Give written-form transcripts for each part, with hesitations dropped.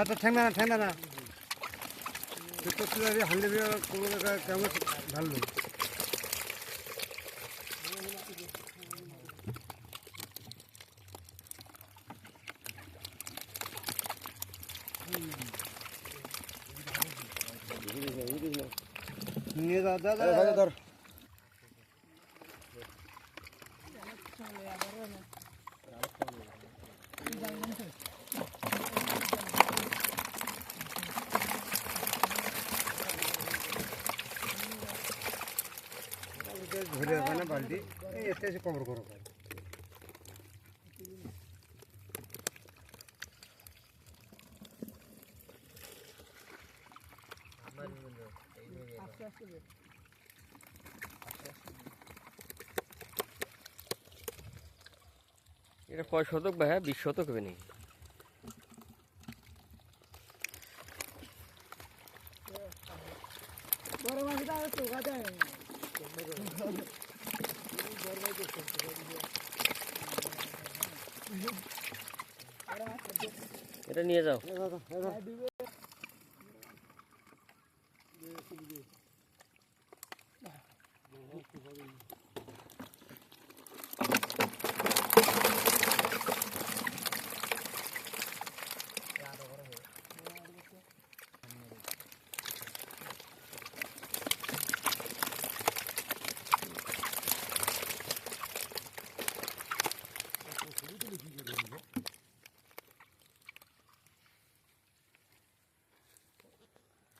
তো ঠেঙ্গা না ঠেঙ্গা না হান্ডি কেমন ভালো নিয়ে যা দাদা ধর ধরে না বালতি এসে এসে কবর করো এটা কয় শতক ভাইয়া 20 শতক হবে নাকি? এটা নিয়ে যাও।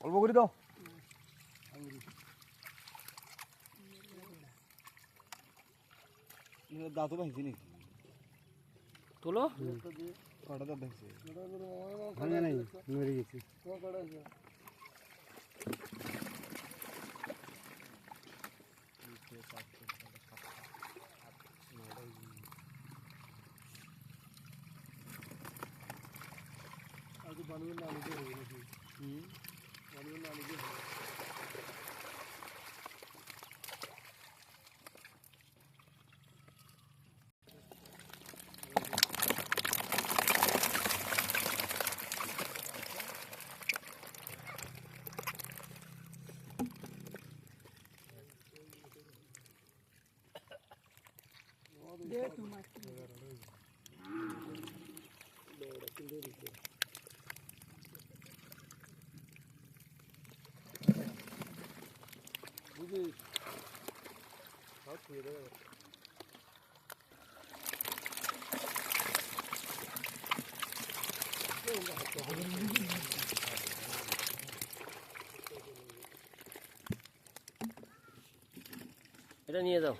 অল্প করে দাও দাঁতও ভাঙছি নাকি তুলো কটা দাঁত ভাঙছে ভাঙে নাই মরে গেছি এটা নিয়ে যাও।